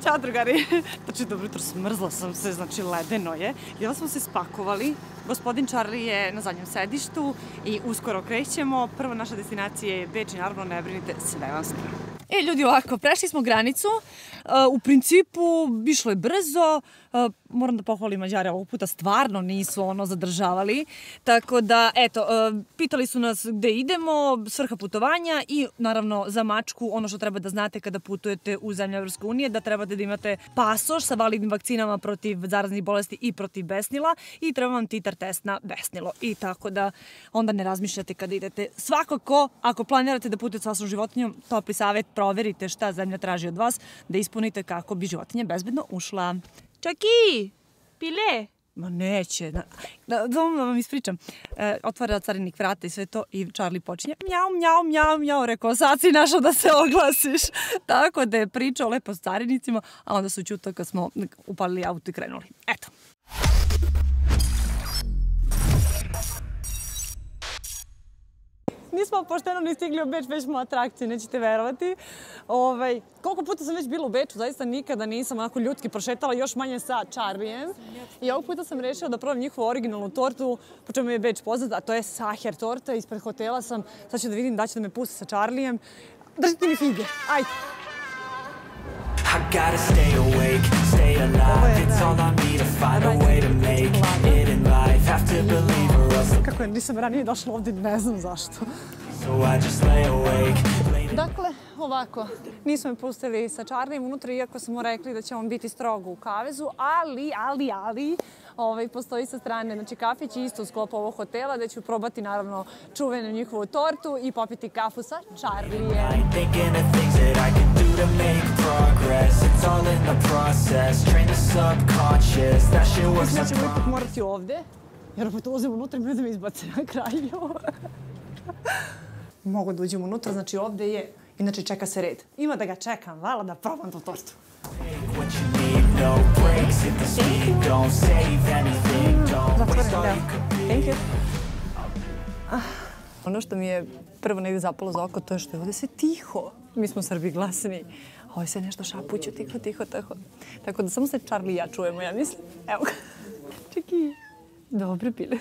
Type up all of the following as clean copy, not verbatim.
Ćao drugari. Znači, dobro jutro, smrzla sam se, znači ledeno je. I onda smo se spakovali. Gospodin Charlie je na zadnjem sedištu i uskoro krećemo. Prva naša destinacija je Beč i naravno ne brinite, sve vam spremno. Ljudi, ovako, prešli smo granicu. U principu, išlo je brzo. Moram da pohvalim Mađare, ovog puta stvarno nisu zadržavali. Tako da, eto, pitali su nas gde idemo, svrha putovanja i naravno za mačku ono što treba da znate kada putujete u zemlje Evropske unije, da trebate da imate pasoš sa validnim vakcinama protiv zaraznih bolesti i protiv besnila i treba vam titar test na besnilo. I tako da onda ne razmišljate kada idete. Svakako, ako planirate da putujete sa vašom životinjom, topli savjet, proverite šta zemlja traži od vas, da ispunite kako bi životinja bezbedno ušla. Čaki! Pile! Ma neće. Da vam ispričam. Otvara carinik vrata i sve to i Charlie počinje mjau, mjau, mjau, mjau. Rekao, sad si našao da se oglasiš. Tako da je pričao lepo s carinicima, a onda su ćutao kad smo upalili auto i krenuli. Eto. Nismo pošteno ni stigli u Beč, već smo atrakcije, nećete verovati. Koliko puta sam već bila u Beču, zaista nikada nisam onako ljudski prošetala, još manje sa Charlijem. I ovog puta sam rešila da probam njihovu originalnu tortu, po čemu je Beč poznat, a to je Sacher torta. Ispred hotela sam, sad ću da vidim da će da me pusti sa Charlijem. Držite mi fige, ajde! I gotta stay awake, stay alive. It's all on me to find a way to make it in life. Have to believe or else. Kako nisam ranije došla ovdje, ne znam zašto. So I just lay awake. Dakle, ovako, nismo me pustili sa Charlijem unutra, iako smo mu rekli da će on biti strogo u kavezu, ali postoji sa strane, znači kafić isto u sklopu ovog hotela, gde ću probati naravno čuvenu njihovu tortu i popiti kafu sa Charlijem. To make progress, it's all in the process. Train the subconscious, that shit works. Mislim da ćemo ipak morati ovde, jer opet ulazim unutra i da me izbace na kraju. Mogu da uđem unutra, znači ovde je, inače čeka se red. Ima da ga čekam, vala da probam tu tortu. Thank you. Ono što mi je prvo negdje zapalo za oko, to je što je ovdje sve tiho. Mi smo Srbi glasni. Ovo se nešto šapuću, tiho, tiho, tiho. Tako da samo se Charlie i ja čujemo, ja mislim. Evo ga. Čeki. Dobre pile.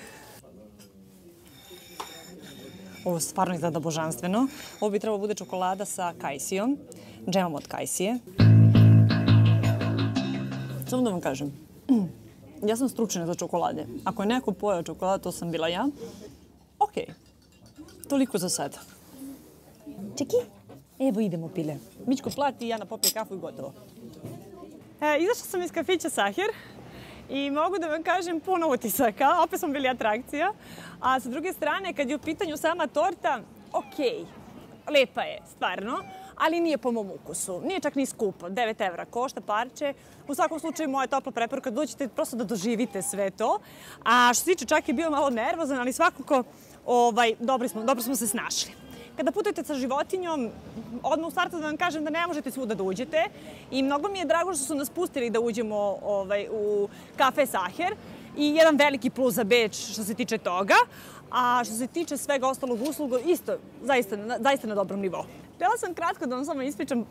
Ovo stvarno izgleda božanstveno. Ovo bi trebalo bude čokolada sa kajsijom. Džemom od kajsije. Samo da vam kažem. Ja sam stručna za čokolade. Ako je neko pojao čokolada, to sam bila ja. Okej. Toliko za sada. Čeki, evo idemo pile. Mičko plati i Jana popije kafu i gotovo. Izašla sam iz kafića Sacher i mogu da vam kažem puno utisaka. Opet smo bili atrakcija. A sa druge strane, kad je u pitanju sama torta, okej, lepa je, stvarno, ali nije po mom ukusu. Nije čak ni skupo. 9 evra košta parče. U svakom slučaju, moja topla preporuka, dođite prosto da doživite sve to. A što se tiče, čak je bio malo nervozan, ali svakako dobro smo se snašli. Kada putujete sa životinjom, odmah u startu da vam kažem da ne možete svuda da uđete. I mnogo mi je drago što su nas pustili da uđemo u kafe Sacher. I jedan veliki plus za Beč što se tiče toga. A što se tiče svega ostalog usluga, isto, zaista na dobrom nivou. Htjela sam kratko da vam samo ispričam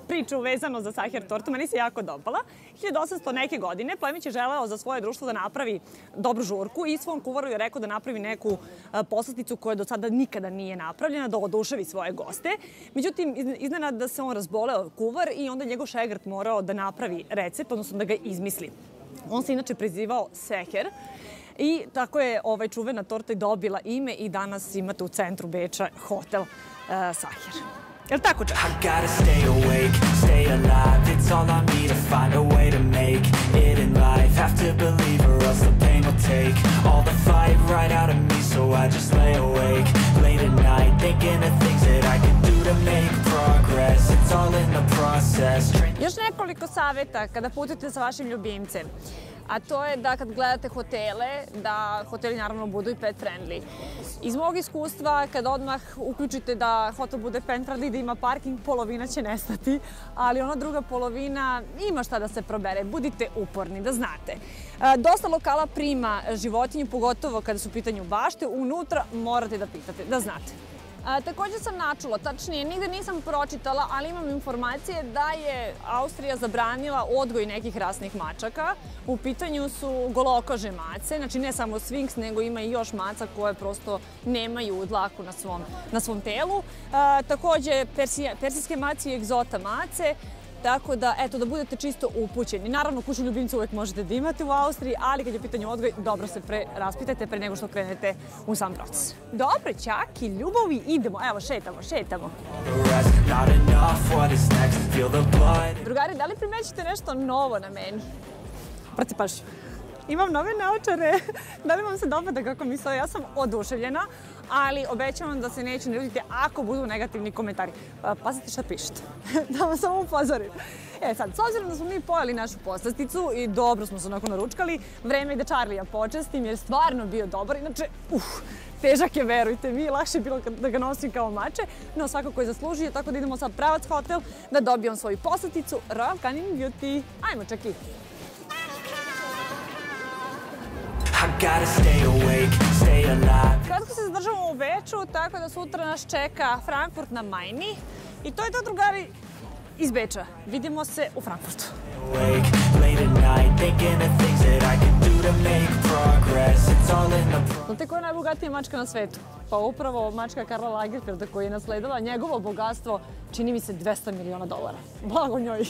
priču vezano za Sacher tortu. Meni se jako dopala. 1800 neke godine Plemić je želeo za svoje društvo da napravi dobru žurku i svom kuvaru je rekao da napravi neku poslasnicu koja do sada nikada nije napravljena, da oduševi svoje goste. Međutim, iznenada da se on razboleo kuvar i onda njegov šegrt morao da napravi recept, odnosno da ga izmisli. On se inače prezivao Sacher i tako je čuvena torta i dobila ime i danas imate u centru Beča hotel Sacher. Jel' tako čak? I gotta stay awake, stay alive. It's all on me to find a way to make it in life. Have to believe or else the pain will take all the fight right out of me. So I just lay awake, late at night, thinking of things that I can do to make progress. It's all in the process. Još nekoliko savjeta kada putujete sa vašim ljubimcem. A to je da kad gledate hotele, da hoteli naravno budu i pet friendly. Iz mog iskustva, kad odmah uključite da hotel bude pet friendly, da ima parking, polovina će nestati, ali ona druga polovina ima šta da se probere. Budite uporni, da znate. Dosta lokala prima životinju, pogotovo kada su u pitanju bašte, unutra morate da pitate, da znate. Također sam načula, tačnije, nigde nisam pročitala, ali imam informacije da je Austrija zabranila odgoj nekih rasnih mačaka. U pitanju su golokože mace, znači ne samo sfinks, nego ima i još maca koje prosto nemaju dlaku na svom telu. Također persijske mace i egzota mace. Tako da, eto, da budete čisto upućeni. Naravno, kuću ljubimca uvek možete da imate u Austriji, ali kad je u pitanju odgoj, dobro se raspitajte pre nego što krenete u sam proces. Dobro, Čaki, ljubavi, idemo. Evo, šetamo. Drugari, da li primećete nešto novo na meni? Brate, paži. Imam nove naočare. Da li vam se dopada kako mi stoje? Ja sam oduševljena, ali obećavam da se neću naljutiti ako budu negativni komentari. Pazite šta pišete. Da vam samo upozorim. Sad, s obzirom da smo mi pojeli našu poslasticu i dobro smo se onako naručkali, vreme je da Charlija počestim jer je stvarno bio dobar. Inače, težak je, verujte mi, lakše je bilo da ga nosim kao mače, no svakako je zaslužio, tako da idemo sad pravac hotel da dobijam svoju poslasticu Royal Canin Beauty. Ajmo, Čaki. Kratko se zadržavamo u Beču, tako da sutra nas čeka Frankfurt na Majni. I to je to, drugari, iz Beča. Vidimo se u Frankfurtu. Znate koja je najbogatija mačka na svetu? Pa upravo mačka Karla Lagerfelda koja je nasledila njegovo bogatstvo, čini mi se $200 miliona. Blago njoj.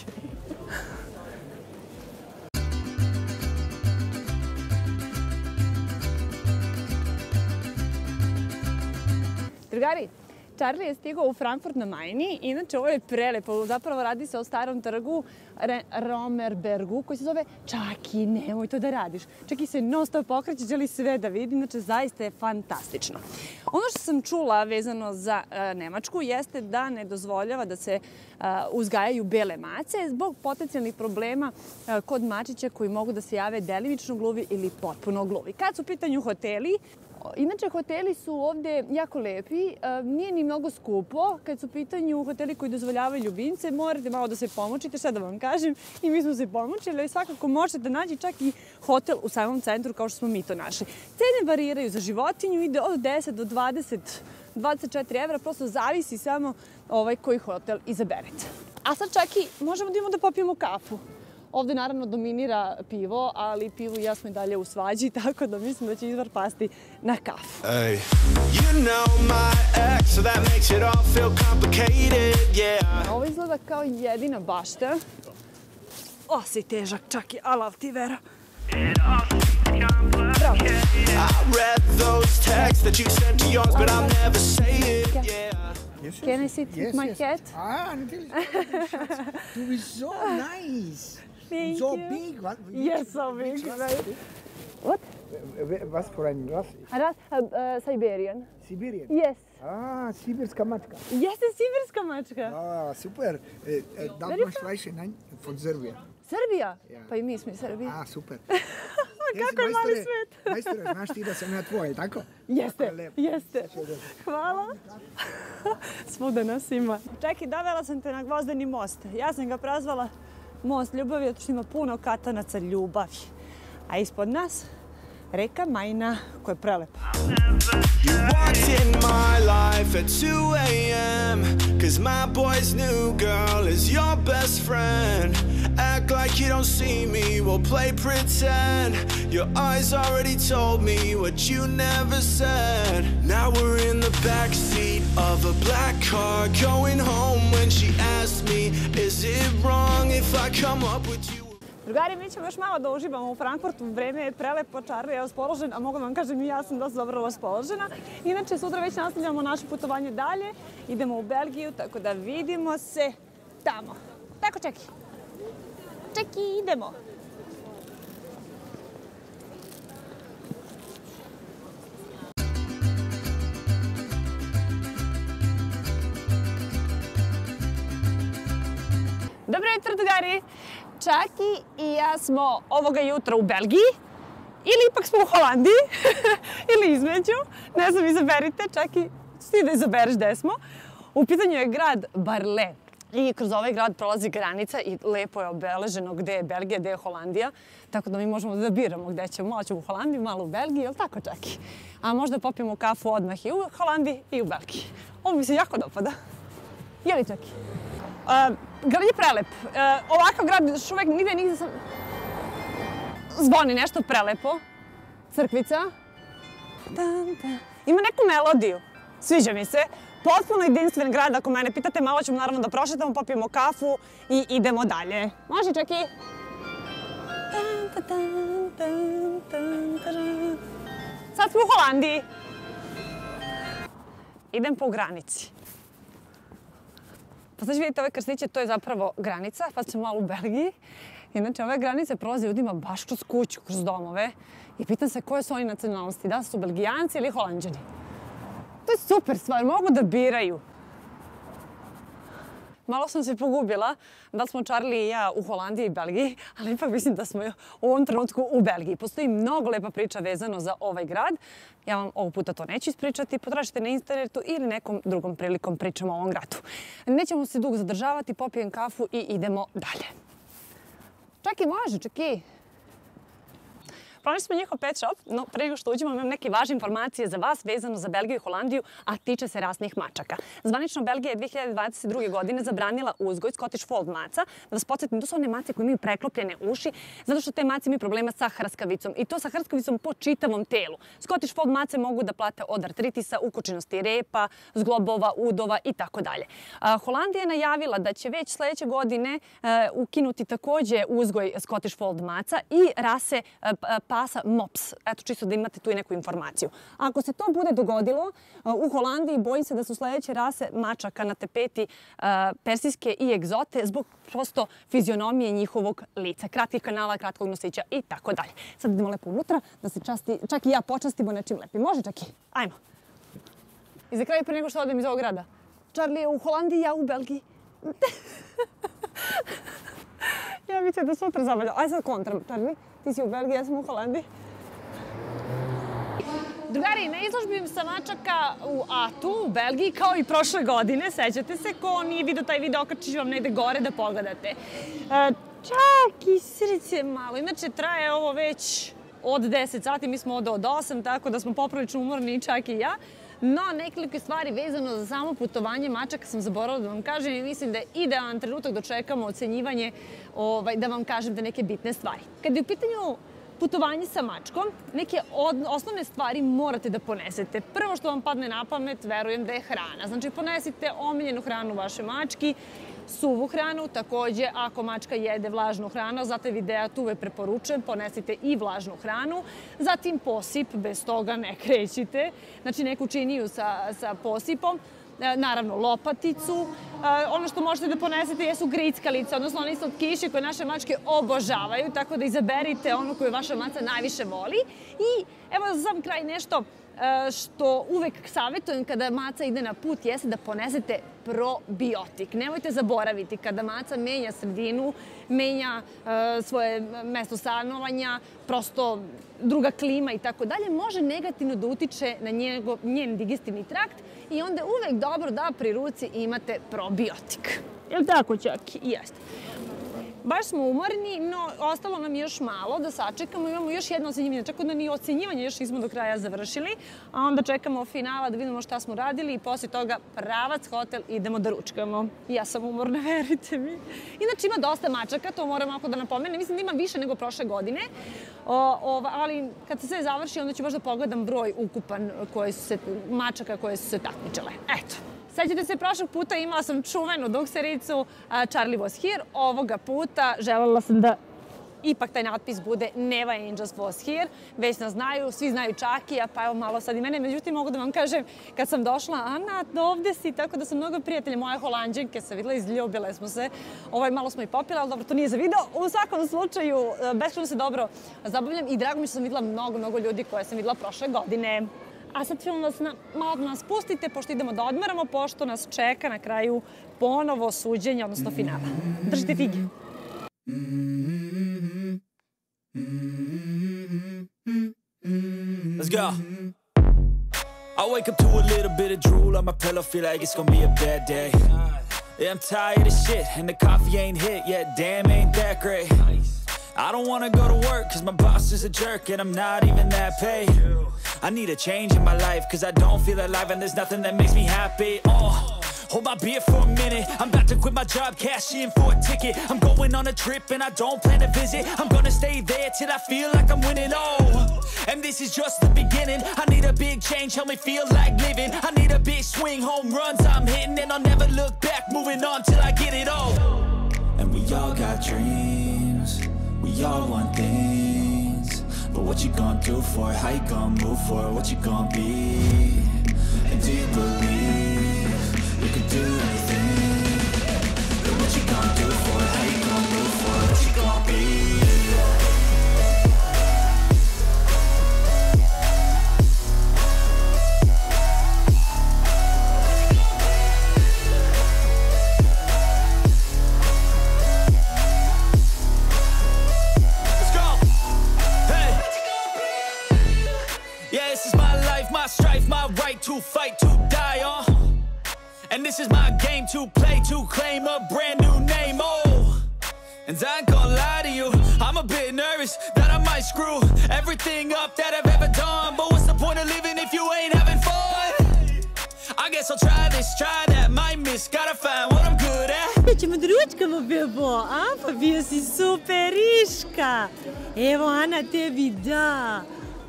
Drugari, Charlie je stigao u Frankfurt na Majni. Inače, ovo je prelepo. Zapravo radi se o starom trgu Romerbergu koji se zove Čaki, nemoj to da radiš. Čaki se non stop pokreće, želi sve da vidi. Inače, zaista je fantastično. Ono što sam čula vezano za Nemačku jeste da ne dozvoljava da se uzgajaju bele mace zbog potencijalnih problema kod mačića koji mogu da se jave delimično gluvi ili potpuno gluvi. Kad su u pitanju hoteli, inače, hoteli su ovde jako lepi, nije ni mnogo skupo. Kad su u pitanju hoteli koji dozvoljavaju ljubimce, morate malo da se pomočite, šta da vam kažem, i mi smo se pomočili, ali svakako možete da nađi čak i hotel u samom centru kao što smo mi to našli. Cene variraju za životinju, ide od 10 do 24 evra, prosto zavisi samo koji hotel izaberete. A sad čak i možemo da idemo da popijemo kafu. Ovde naravno dominira pivo, ali pivo i ja smo i dalje u svađi, tako da mislim da će izbor pasti na kafu. Ovo izgleda kao jedina bašta. O, si težak, čak i alav ti, Vera. Bravo. Can I sit with my cat? Natürlich. Du bist so nice. Thank so you. big. What? Yes, so big. What? Was für ein Rasse? Siberian. Sibirien? Yes. Ah, sibirska mačka. Jeste sibirska mačka. Ah, super. Da li imaš više? Nein? Von Serbia. Srbija? Ja. Pa i mi smo iz Srbije. Ah, super. Kako je mali svet. Majstore, znaš ti da sam ja tvoj, tako? Jeste. Hvala. Svuda nas ima. Čekaj, dovela sam te na Gvozdeni most. Ja sam ga prazvala Most ljubavi, zato što ima puno katanaca ljubavi. A ispod nas reka Majna, koja je prelepa. You walked in my life at 2 a.m. Cause my boy's new girl is your best friend. Act like you don't see me, we'll play pretend. Your eyes already told me what you never said. Now we're in the backseat of a black car, going home when she asked me, is it wrong if I come up with you? Drugari, mi ćemo još malo da uživamo u Frankfurtu. Vreme je prelepo, Charlie je raspoložen, a mogu vam kažem i ja sam dosta dobro raspoložena. Inače, sutra već nastavljamo naše putovanje dalje. Idemo u Belgiju, tako da vidimo se tamo. Tako, Čeki. Čeki, idemo. Dobro jutro, drugari! Čaki i ja smo ovoga jutra u Belgiji ili ipak smo u Holandiji ili između. Ne znam, izaberite. Čaki, ti da izabereš gde smo. U pitanju je grad Barle. I kroz ovaj grad prolazi granica i lepo je obeleženo gde je Belgija, gde je Holandija. Tako da mi možemo da biramo gde ćemo. Malo ćemo u Holandiji, malo u Belgiji, je li tako čaki? A možda popijemo kafu odmah i u Holandiji i u Belgiji. Ovo mi se jako dopada. Je li čaki? Grad je prelep. Ovakav grad još uvek nigde sam... Zvoni nešto prelepo. Crkvica. Ima neku melodiju. Sviđa mi se. Potpuno jedinstven grad, ako mene pitate, malo ćemo naravno da prošetamo, popijemo kafu i idemo dalje. Može, čeki? Sad smo u Holandiji. Idem po granici. Pa znači vidite ove krstiće, to je zapravo granica, pa smo malo u Belgiji. Inače, ove granice prolaze ljudima baš kroz kuću, kroz domove. I pitam se koje su oni nacionalnosti, da su Belgijanci ili Holanđani. To je super stvar, mogu da biraju. Malo sam se pogubila da smo Charlie i ja u Holandiji i Belgiji, ali ipak mislim da smo u ovom trenutku u Belgiji. Postoji mnogo lepa priča vezano za ovaj grad. Ja vam ovog puta to neću ispričati, potražite na internetu ili nekom drugom prilikom pričamo o ovom gradu. Nećemo se dugo zadržavati, popijem kafu i idemo dalje. Čaki, može, čaki. Pronašli smo njihov pet shop, no pre nego što uđemo imam neke važne informacije za vas vezano za Belgiju i Holandiju, a tiče se rasnih mačaka. Zvanično Belgija je 2022. godine zabranila uzgoj Scottish Fold maca. Da vas podsjetim, to su one mace koje imaju preklopljene uši, zato što te mace imaju problema sa hrskavicom i to sa hrskavicom po čitavom telu. Scottish Fold mace mogu da plate od artritisa, ukočenosti repa, zglobova, udova i tako dalje. Holandija je najavila da će već sledeće godine ukinuti takođe uzgoj Scottish Fold maca i rase pasa Mops. Eto, čisto da imate tu i neku informaciju. Ako se to bude dogodilo, u Holandiji bojim se da su sledeće rase mačaka na tapeti persijske i egzote zbog prosto fizionomije njihovog lica, kratkih kanala, kratkog nosića i tako dalje. Sad idemo lepo unutra, da se čak i ja počastimo nečim lepim. Može, čaki? Ajmo. I za kraj, pre nego što odem iz ovog grada. Charlie je u Holandiji, ja u Belgiji. Ja bih se da sutra zabavljam. Ajde sad kontram, Charlie. Ti si u Belgiji, ja sam u Holandiji. Drugari, na izložbi sa mačaka u Atu, u Belgiji, kao i prošle godine, sećate se, ko nije vidio taj video, okačit ću vam negde gore da pogledate. Čak i srce malo. Inače, traje ovo već od 10 sati, mi smo od 8, tako da smo poprilično umorni, čak i ja. No, nekoliko stvari vezano za samo putovanje mačaka sam zaboravila da vam kažem i mislim da je idealan trenutak da čekamo ocenjivanje, da vam kažem da neke bitne stvari. Kad je u pitanju putovanje sa mačkom, neke osnovne stvari morate da ponesete. Prvo što vam padne na pamet, verujem da je hrana. Znači, ponesite omiljenu hranu vaše mački, suvu hranu, takođe ako mačka jede vlažnu hranu, zato je videa tu uvek preporučujem, ponesite i vlažnu hranu. Zatim posip, bez toga ne krećite, znači neku činiju sa posipom. Naravno, lopaticu. Ono što možete da ponesete jesu grickalice, odnosno one slatkiši koje naše mačke obožavaju, tako da izaberite onu koju vaša maca najviše voli. I evo za sam kraj nešto što uvek savjetujem kada maca ide na put jeste da ponesete probiotik. Nemojte zaboraviti, kada maca menja sredinu, menja svoje mesto stanovanja, prosto druga klima i tako dalje, može negativno da utiče na njen digestivni trakt i onda je uvek dobro da pri ruci imate probiotik. Je li tako, Čaki? Jeste. Baš smo umorni, no ostalo nam još malo da sačekamo. Imamo još jedno ocenjivanje, čak da ni ocenjivanje još nismo do kraja završili, a onda čekamo finala da vidimo šta smo radili i posle toga pravac hotel idemo da ručkamo. Ja sam umorna, verujte mi. Inače ima dosta mačaka, to moram ovako da napomenem. Mislim da ima više nego prošle godine, ali kad se sve završi onda ću baš da pogledam broj ukupan mačaka koje su se takmičile. Eto. Sećate se, prošlog puta imala sam čuvenu duksericu Charlie was here. Ovoga puta želela sam da ipak taj natpis bude Never Angels was here. Već nas znaju, svi znaju Čakija, pa evo malo sad i mene. Međutim, mogu da vam kažem, kad sam došla, Ana, ovde si, tako da sam mnogo prijatelja moje Holanđanke se videla, izljubile smo se. Malo smo i popile, ali dobro, to nije za video. U svakom slučaju, beskrajno se dobro zabavljam i drago mi što sam videla mnogo ljudi koje sam videla prošle godine. A sad ćemo vas malo da nas pustite, pošto idemo da odmaramo, pošto nas čeka na kraju ponovo suđenje, odnosno finala. Držite fige. Let's go. I wake up to a little bit of drool on my pillow, feel like it's gonna be a bad day. Yeah, I'm tired of shit, and the coffee ain't hit yet. Damn, ain't that great. I don't wanna go to work, cause my boss is a jerk, and I'm not even that paid. I need a change in my life, cause I don't feel alive, and there's nothing that makes me happy. Hold my beer for a minute. I'm about to quit my job, cash in for a ticket. I'm going on a trip and I don't plan to visit. I'm gonna stay there till I feel like I'm winning. And this is just the beginning. I need a big change, help me feel like living. I need a big swing, home runs I'm hitting, and I'll never look back, moving on till I get it all. And we all got dreams, we all want things, but what you gonna do for it? How you gonna move for it? What you gonna be? And do you believe you can do anything? But what you gonna do for it? How you gonna move for it? What you gonna be? Let's go! Hey! Yeah, this is my life, my strife, my right to fight, to die on. And this is my game to play, to claim a brand new name, And I ain't gonna lie to you, I'm a bit nervous that I might screw everything up that I've ever done. But what's the point of living if you ain't having fun? I guess I'll try this, try that, might miss, gotta find what I'm good at. Ćemo da ručkamo, bebo, a? Pa bio si superiška. Evo, Ana, tebi da.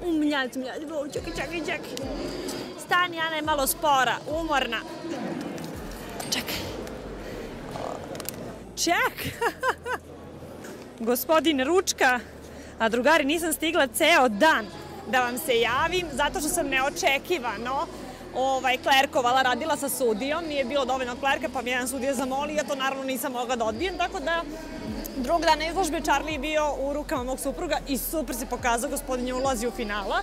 Umljac, čekaj. Stani, Ana je malo spora, umorna. Čekaj. Ček! Gospodin ručka, a drugari nisam stigla ceo dan da vam se javim, zato što sam neočekivano klerkovala, radila sa sudijom, nije bilo dovoljno klerka, pa mi jedan sudija zamolio, ja to naravno nisam mogla da odbijem, tako da drugog dana izložbe Charlie je bio u rukama mog supruga i super se pokazao, gospodin je ulazi u finala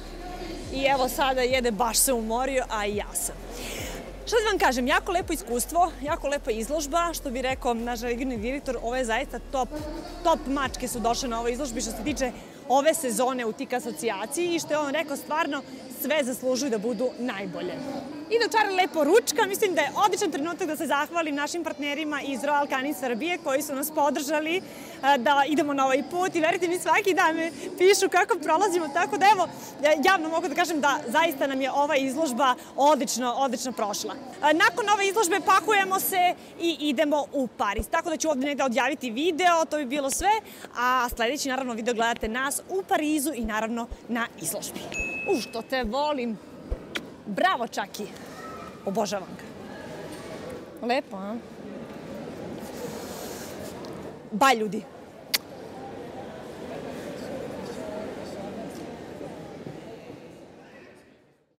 i evo sada jede, baš se umorio, a i ja sam. Što da vam kažem, jako lepo iskustvo, jako lepa izložba, što bi rekao naš regionalni direktor, ovo je zaista top mačke su došle na ovoj izložbi što se tiče ove sezone u TIK asocijaciji i što je on rekao stvarno sve zaslužuju da budu najbolje. I dok Charlie lepo ručka, mislim da je odličan trenutak da se zahvalim našim partnerima iz Royal Canin Srbije koji su nas podržali da idemo na ovaj put i verite mi svaki dan me pišu kako prolazimo, tako da evo, javno mogu da kažem da zaista nam je ova izložba odlično prošla. Nakon ove izložbe pakujemo se i idemo u Pariz, tako da ću ovdje negde odjaviti video, to bi bilo sve, a sledeći naravno video gledate nas u Parizu i naravno na izložbi. Što te volim! Bravo, Čaki! Obožavam ga. Lepo, a? Baj, ljudi!